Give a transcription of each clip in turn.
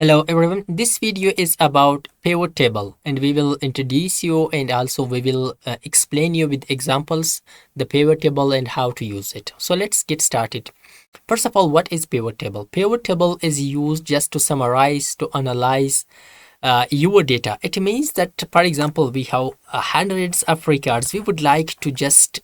Hello everyone, this video is about pivot table and we will introduce you and also we will explain you with examples the pivot table and how to use it. So let's get started. First of all, what is pivot table? Pivot table is used just to summarize, to analyze your data. It means that, for example, we have hundreds of records. We would like to just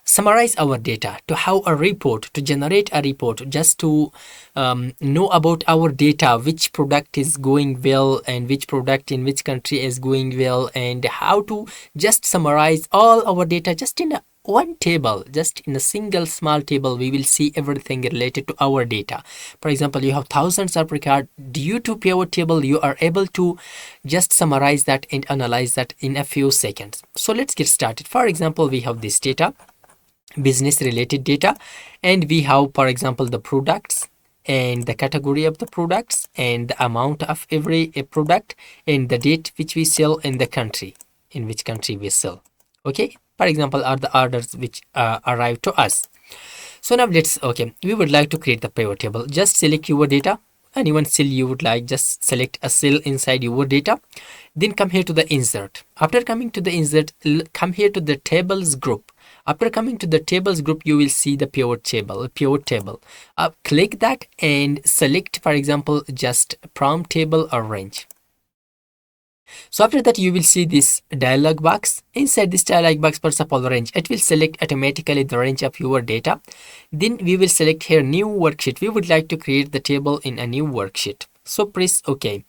summarize our data, to have a report, to generate a report, just to know about our data, which product is going well and which product in which country is going well, and how to just summarize all our data just in a one table, just in a single small table. We will see everything related to our data. For example, you have thousands of records. Due to pivot table, you are able to just summarize that and analyze that in a few seconds. So let's get started. For example, we have this data, business related data, and we have, for example, the products and the category of the products and the amount of every product and the date which we sell in the country, in which country we sell. Okay, for example, are the orders which arrive to us. So now we would like to create the pivot table. Just select your data, anyone cell you would like, just select a cell inside your data, then come here to the insert. After coming to the insert, come here to the tables group. After coming to the tables group, you will see the pivot table. Click that and select, for example, just from table or range. So after that, you will see this dialog box. Inside this dialog box, first of all, range. It will select automatically the range of your data. Then we will select here new worksheet. We would like to create the table in a new worksheet. So press OK.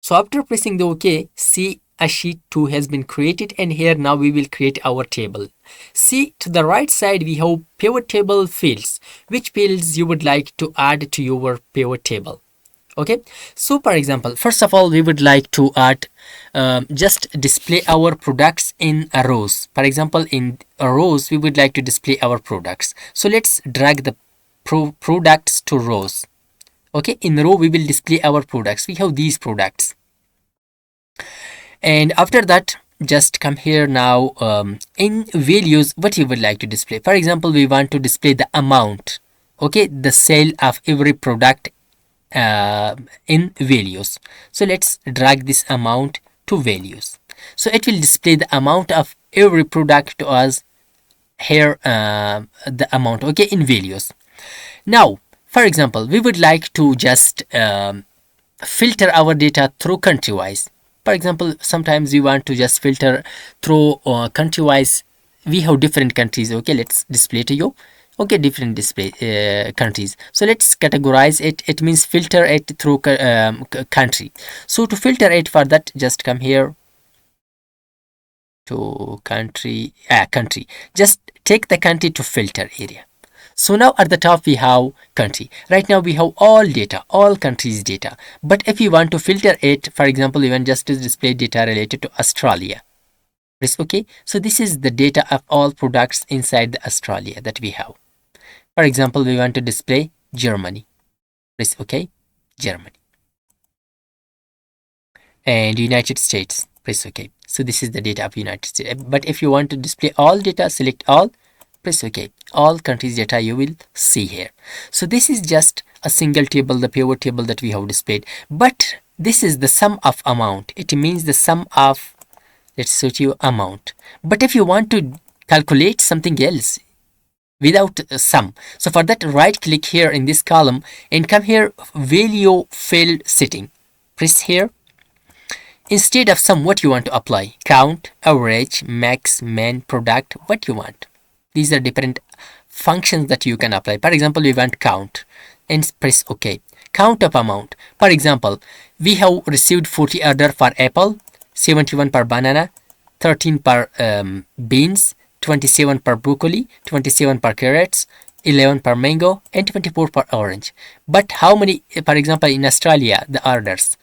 So after pressing the OK, see a sheet 2 has been created, and here now we will create our table. See to the right side we have pivot table fields. Which fields you would like to add to your pivot table? Okay, so for example, first of all, we would like to add just display our products in a rows. For example, in a rows we would like to display our products. So let's drag the products to rows. Okay, in row we will display our products. We have these products, and after that just come here now. In values, what you would like to display? For example, we want to display the amount, okay, the sale of every product in values. So let's drag this amount to values. So it will display the amount of every product to us here, the amount, okay, in values. Now, for example, we would like to just filter our data through country wise. For example, sometimes we want to just filter through country wise. We have different countries. Okay, let's display to you. Okay, different display countries. So let's categorize it. It means filter it through country. So to filter it, for that, just come here to country. Just take the country to filter area. So now at the top we have country. Right now we have all data, all countries data. But if you want to filter it, for example, you want just to display data related to Australia, press OK. So this is the data of all products inside the Australia that we have. For example, we want to display Germany, press OK, Germany. And United States, press OK. So this is the data of United States. But if you want to display all data, select all, press OK. All countries data you will see here. So this is just a single table, the pivot table that we have displayed. But this is the sum of amount. It means the sum of, let's show you amount. But if you want to calculate something else without a sum, so for that, right click here in this column and come here, value field setting, press here. Instead of sum, what you want to apply? Count, average, max, min, product, what you want. These are different functions that you can apply. For example, we want count and press OK. Count of amount. For example, we have received 40 order for apple, 71 per banana, 13 per beans, 27 per broccoli, 27 per carrots, 11 per mango, and 24 per orange. But how many, for example, in Australia, the orders?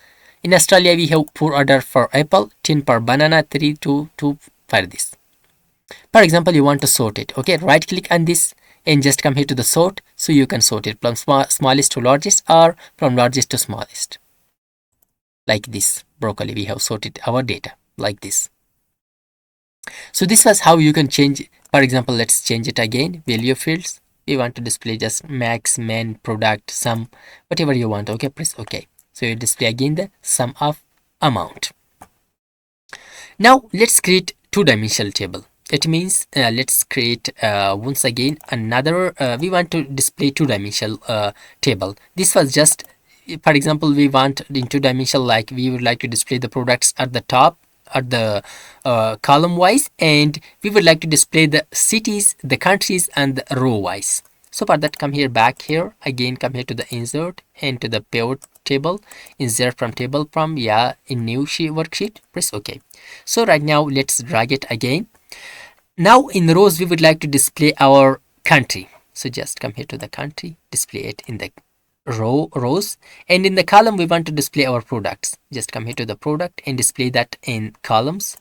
In Australia, we have 4 order for apple, 10 per banana, 3 to 2 for this. For example, you want to sort it. Okay, right click on this and just come here to the sort. So you can sort it from smallest to largest or from largest to smallest. Like this, broccoli, we have sorted our data like this. So this was how you can change. For example, let's change it again, value fields. we want to display just max, min, product, sum, whatever you want. Okay, press OK. So you display again the sum of amount. Now let's create two-dimensional table. It means let's create once again another, we want to display two-dimensional table. This was just, for example, we want in two-dimensional, like we would like to display the products at the top, at the column wise, and we would like to display the cities, the countries, and the row wise. So for that, come here, back here again, come here to the insert and to the pivot table, insert from table, from in new worksheet, press OK. So right now let's drag it again. Now in the rows we would like to display our country, so just come here to the country, display it in the rows, and in the column we want to display our products. Just come here to the product and display that in columns.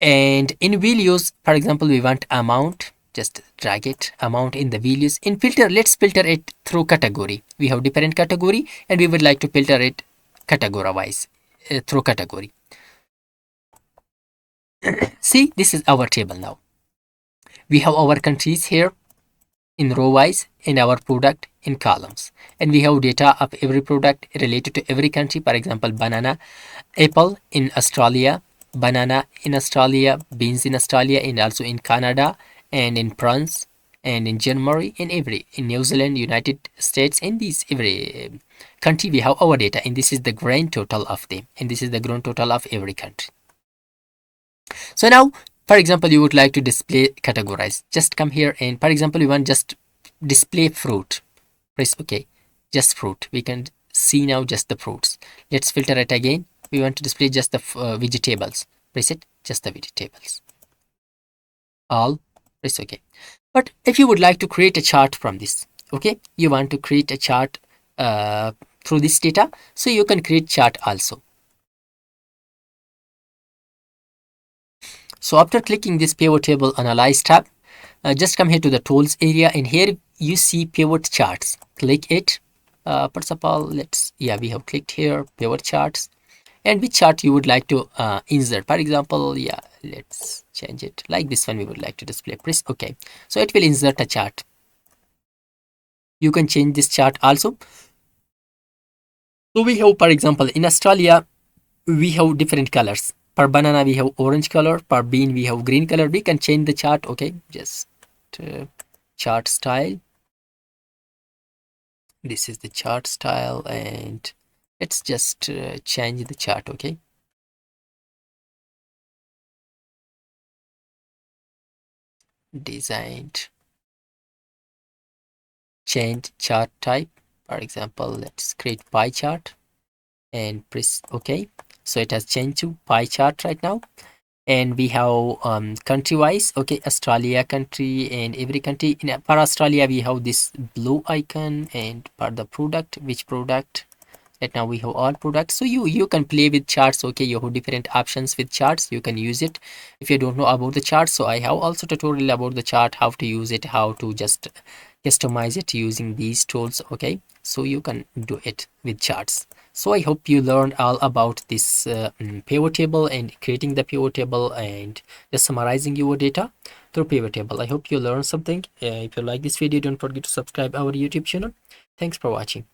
And in values, for example, we want amount, just drag it, amount in the values. In filter, let's filter it through category. We have different category and we would like to filter it category wise, through category. See, this is our table now. We have our countries here in row wise and our product in columns, and we have data of every product related to every country. For example, banana, apple in Australia, banana in Australia, beans in Australia, and also in Canada, and in France, and in Germany, in New Zealand, United States, and these every country we have our data, and this is the grand total of them, and this is the grand total of every country. So now, for example, you would like to display categorize. Just come here and, for example, you want just display fruit. Press OK. Just fruit. We can see now just the fruits. Let's filter it again. We want to display just the vegetables. Press it. Just the vegetables. All. Press OK. But if you would like to create a chart from this, okay, you want to create a chart through this data, so you can create chart also. So after clicking this pivot table analyze tab, just come here to the tools area, and here you see pivot charts. Click it. First of all, we have clicked here pivot charts, and which chart you would like to insert. For example, let's change it like this one we would like to display. Press OK. So it will insert a chart. You can change this chart also. So we have, for example, in Australia we have different colors. Per banana we have orange color, per bean we have green color. We can change the chart. Okay, just chart style. This is the chart style, and let's just change the chart. Okay, designed, change chart type. For example, let's create pie chart and press OK. So it has changed to pie chart right now. And we have country wise, okay, Australia country, and every country. For Australia we have this blue icon, and for the product, which product, right now we have all products. So you can play with charts. Okay, you have different options with charts. You can use it if you don't know about the chart. So I have also tutorial about the chart, how to use it, how to just customize it using these tools. Okay, so you can do it with charts. So I hope you learned all about this pivot table and creating the pivot table and just summarizing your data through pivot table. I hope you learned something. If you like this video, don't forget to subscribe our YouTube channel. Thanks for watching.